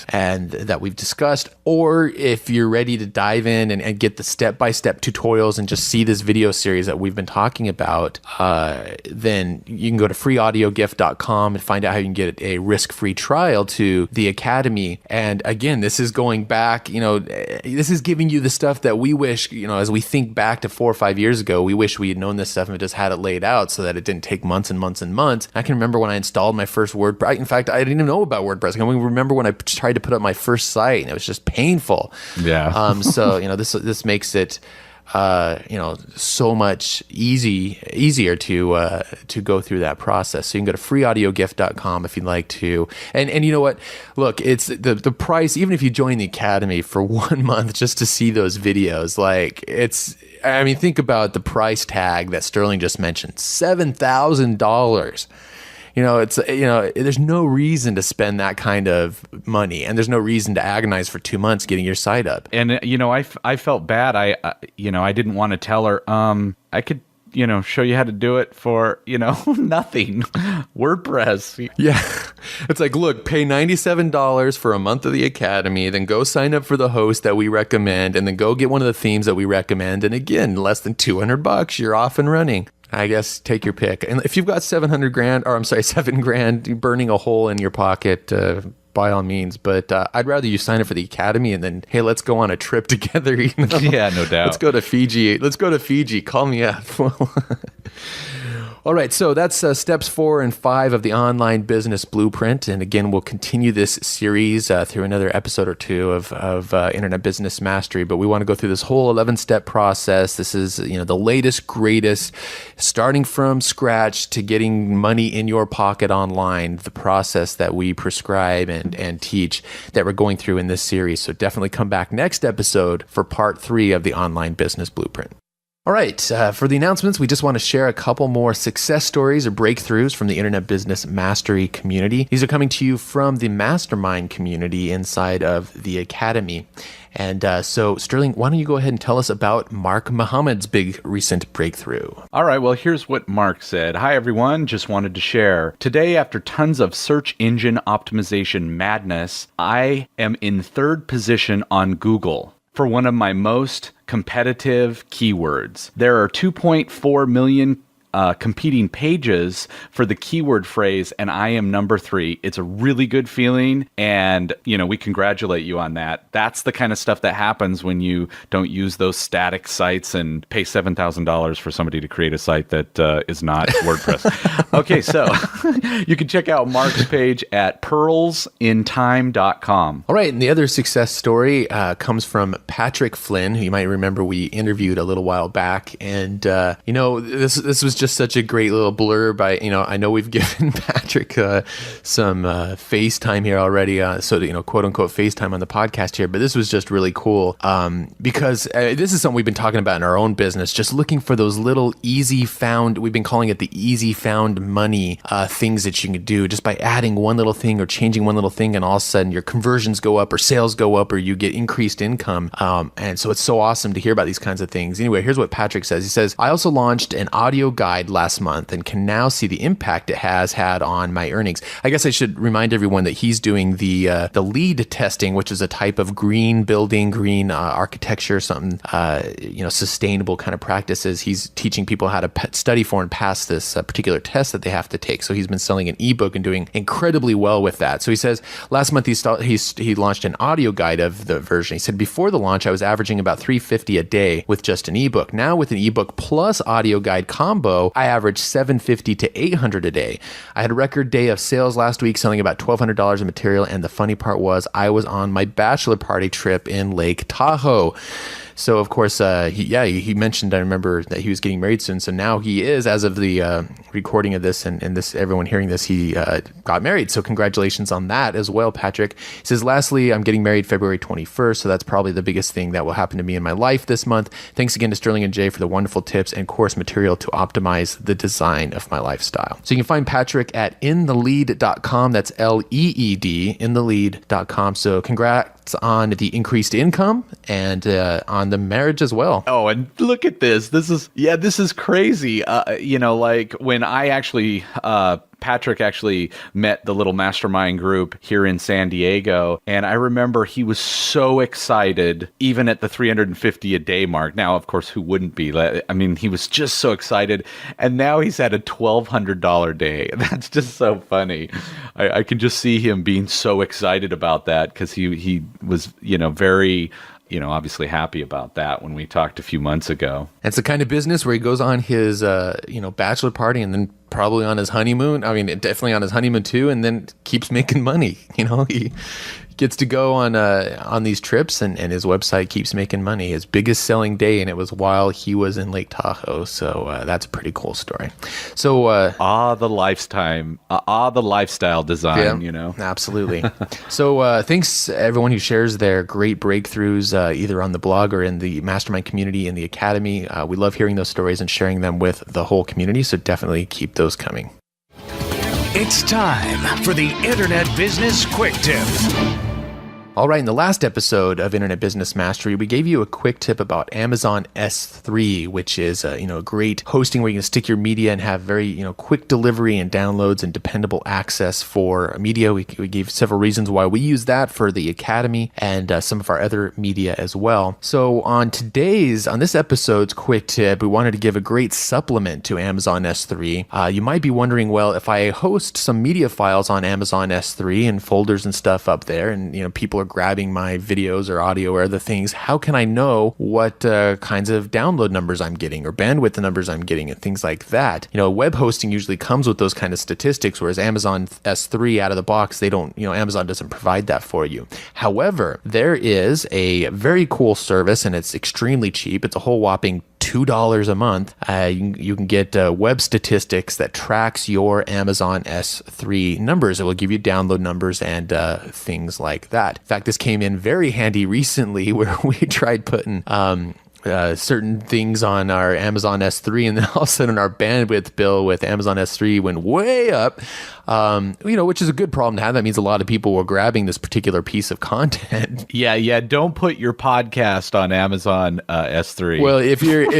and that we've discussed, or if you're ready to dive in and get the step-by-step tutorials and just see this video series that we've been talking about, then you can go to freeaudiogift.com and find out how you can get a risk-free trial to the Academy. And again, this is going back, this is giving you the stuff that we wish, as we think back to 4 or 5 years ago, we wish we had known this stuff and just had it laid out so that it didn't take months and months and months. I can remember when I installed my first WordPress. In fact, I didn't even know about WordPress. I can remember when I tried to put up my first site and it was just painful. Yeah. So, this makes it so much easier to go through that process. So you can go to freeaudiogift.com if you'd like to. And you know what? Look, it's the price, even if you join the Academy for 1 month just to see those videos, think about the price tag that Sterling just mentioned, $7,000. There's no reason to spend that kind of money, and there's no reason to agonize for 2 months getting your site up. And I felt bad. I didn't want to tell her. I could show you how to do it for nothing. WordPress. Yeah, it's like, look, pay $97 for a month of the Academy, then go sign up for the host that we recommend, and then go get one of the themes that we recommend. And again, less than $200, you're off and running. I guess take your pick. And if you've got $7,000 burning a hole in your pocket, by all means. But I'd rather you sign up for the Academy and then, hey, let's go on a trip together. Yeah, no doubt. Let's go to Fiji. Call me up. All right, so that's steps 4 and 5 of the Online Business Blueprint. And again, we'll continue this series through another episode or two of Internet Business Mastery. But we want to go through this whole 11-step process. This is, the latest, greatest, starting from scratch to getting money in your pocket online, the process that we prescribe and teach that we're going through in this series. So definitely come back next episode for part 3 of the Online Business Blueprint. All right, for the announcements, we just want to share a couple more success stories or breakthroughs from the Internet Business Mastery community. These are coming to you from the Mastermind community inside of the Academy. And so, Sterling, why don't you go ahead and tell us about Mark Muhammad's big recent breakthrough? All right, well, here's what Mark said. Hi, everyone. Just wanted to share. Today, after tons of search engine optimization madness, I am in 3rd position on Google for one of my most competitive keywords. There are 2.4 million competing pages for the keyword phrase, and I am number 3. It's a really good feeling, and we congratulate you on that. That's the kind of stuff that happens when you don't use those static sites and pay $7,000 for somebody to create a site that is not WordPress. Okay, so you can check out Mark's page at pearlsintime.com. All right, and the other success story comes from Patrick Flynn, who you might remember we interviewed a little while back, and this was just such a great little blurb. I know we've given Patrick some FaceTime here already, quote unquote FaceTime on the podcast here, but this was just really cool because this is something we've been talking about in our own business, just looking for those little easy found, we've been calling it the easy found money things that you can do just by adding one little thing or changing one little thing, and all of a sudden your conversions go up or sales go up or you get increased income. And so it's so awesome to hear about these kinds of things. Anyway, here's what Patrick says. He says, I also launched an audio guide last month and can now see the impact it has had on my earnings. I guess I should remind everyone that he's doing the LEED testing, which is a type of green building, green architecture, something, sustainable kind of practices. He's teaching people how to study for and pass this particular test that they have to take. So he's been selling an ebook and doing incredibly well with that. So he says last month he launched an audio guide of the version. He said, before the launch, I was averaging about $350 a day with just an ebook. Now with an ebook plus audio guide combo, I averaged $750 to $800 a day. I had a record day of sales last week, selling about $1,200 in material. And the funny part was I was on my bachelor party trip in Lake Tahoe. So, of course, he mentioned, I remember, that he was getting married soon. So now he is, as of the recording of this and this, everyone hearing this, he got married. So congratulations on that as well, Patrick. He says, lastly, I'm getting married February 21st. So that's probably the biggest thing that will happen to me in my life this month. Thanks again to Sterling and Jay for the wonderful tips and course material to optimize the design of my lifestyle. So you can find Patrick at inthelead.com. That's LEED, inthelead.com. So congrats on the increased income and on the marriage as well. Oh, and look at this. This is crazy. Like when I actually Patrick actually met the little mastermind group here in San Diego. And I remember he was so excited, even at the 350 a day mark. Now, of course, who wouldn't be? I mean, he was just so excited. And now he's at a $1,200 day. That's just so funny. I can just see him being so excited about that because he was, very, obviously happy about that when we talked a few months ago. It's the kind of business where he goes on his, bachelor party and then probably on his honeymoon. I mean, definitely on his honeymoon too, and then keeps making money. He gets to go on these trips, and his website keeps making money. His biggest selling day, and it was while he was in Lake Tahoe. So that's a pretty cool story. So the lifestyle design. Absolutely. So thanks everyone who shares their great breakthroughs either on the blog or in the mastermind community in the academy. We love hearing those stories and sharing them with the whole community. So definitely keep those coming. It's time for the Internet Business Quick Tip. All right, in the last episode of Internet Business Mastery, we gave you a quick tip about Amazon S3, which is a great hosting where you can stick your media and have very quick delivery and downloads and dependable access for media. We gave several reasons why we use that for the Academy and some of our other media as well. So on this episode's quick tip, we wanted to give a great supplement to Amazon S3. You might be wondering, well, if I host some media files on Amazon S3 and folders and stuff up there, and people are grabbing my videos or audio or other things, how can I know what kinds of download numbers I'm getting or bandwidth numbers I'm getting and things like that? Web hosting usually comes with those kind of statistics, whereas Amazon S3 out of the box, they don't, Amazon doesn't provide that for you. However, there is a very cool service, and it's extremely cheap. It's a whole whopping $2 a month. You can get web statistics that tracks your Amazon S3 numbers. It will give you download numbers and things like that. In fact, this came in very handy recently where we tried putting certain things on our Amazon S3, and then all of a sudden our bandwidth bill with Amazon S3 went way up, which is a good problem to have. That means a lot of people were grabbing this particular piece of content. Yeah. Don't put your podcast on Amazon S3. Well, if you're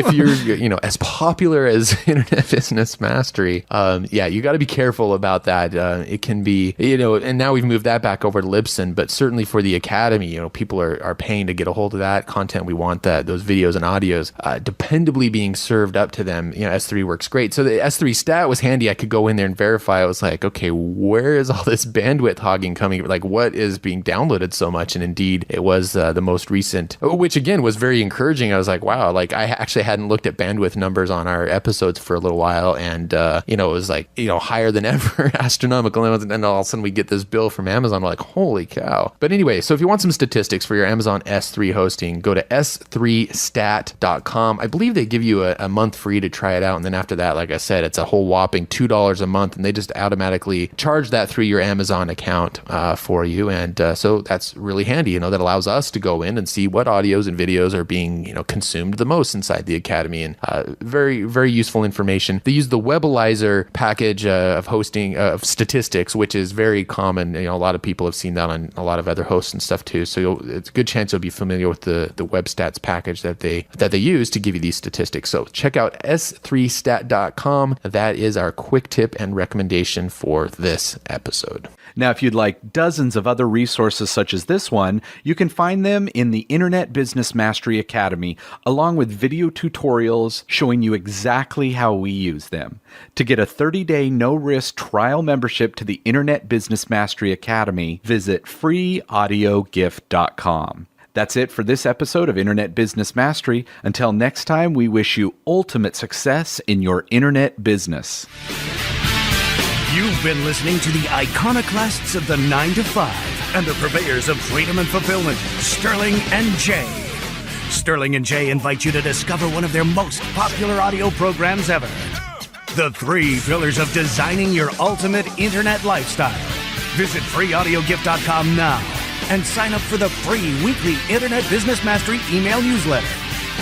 as popular as Internet Business Mastery, you got to be careful about that. It can be, and now we've moved that back over to Libsyn, but certainly for the Academy, people are paying to get a hold of that content. We want those videos and audios dependably being served up to them. S3 works great. So the S3 stat was handy. I could go in there and verify. I was like, okay, where is all this bandwidth hogging coming? Like, what is being downloaded so much? And indeed, it was the most recent, which again was very encouraging. I was like, wow, like I actually hadn't looked at bandwidth numbers on our episodes for a little while, and it was like higher than ever, astronomical. And then all of a sudden we get this bill from Amazon. We're like, holy cow! But anyway, so if you want some statistics for your Amazon S3 hosting, go to s3stat.com. I believe they give you a month free to try it out, and then after that, like I said, it's a whole whopping $2 a month, and they just automatically charge that through your Amazon account for you. And so that's really handy. That allows us to go in and see what audios and videos are being consumed the most inside the Academy, and very, very useful information. They use the Webalizer package of hosting of statistics, which is very common. A lot of people have seen that on a lot of other hosts and stuff too. So it's a good chance you'll be familiar with the web stats package that they use to give you these statistics. So check out s3stat.com. That is our quick tip and recommendation for this episode. Now, if you'd like dozens of other resources such as this one, you can find them in the Internet Business Mastery Academy, along with video tutorials showing you exactly how we use them. To get a 30-day no-risk trial membership to the Internet Business Mastery Academy, visit freeaudiogift.com. That's it for this episode of Internet Business Mastery. Until next time, we wish you ultimate success in your internet business. You've been listening to the iconoclasts of the 9 to 5 and the purveyors of freedom and fulfillment, Sterling and Jay. Sterling and Jay invite you to discover one of their most popular audio programs ever. The 3 pillars of designing your ultimate internet lifestyle. Visit freeaudiogift.com now and sign up for the free weekly Internet Business Mastery email newsletter.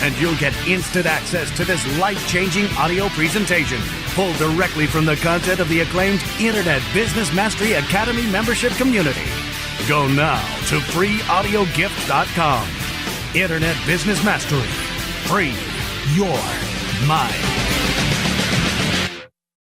And you'll get instant access to this life-changing audio presentation, pulled directly from the content of the acclaimed Internet Business Mastery Academy membership community. Go now to freeaudiogift.com. Internet Business Mastery. Free your mind.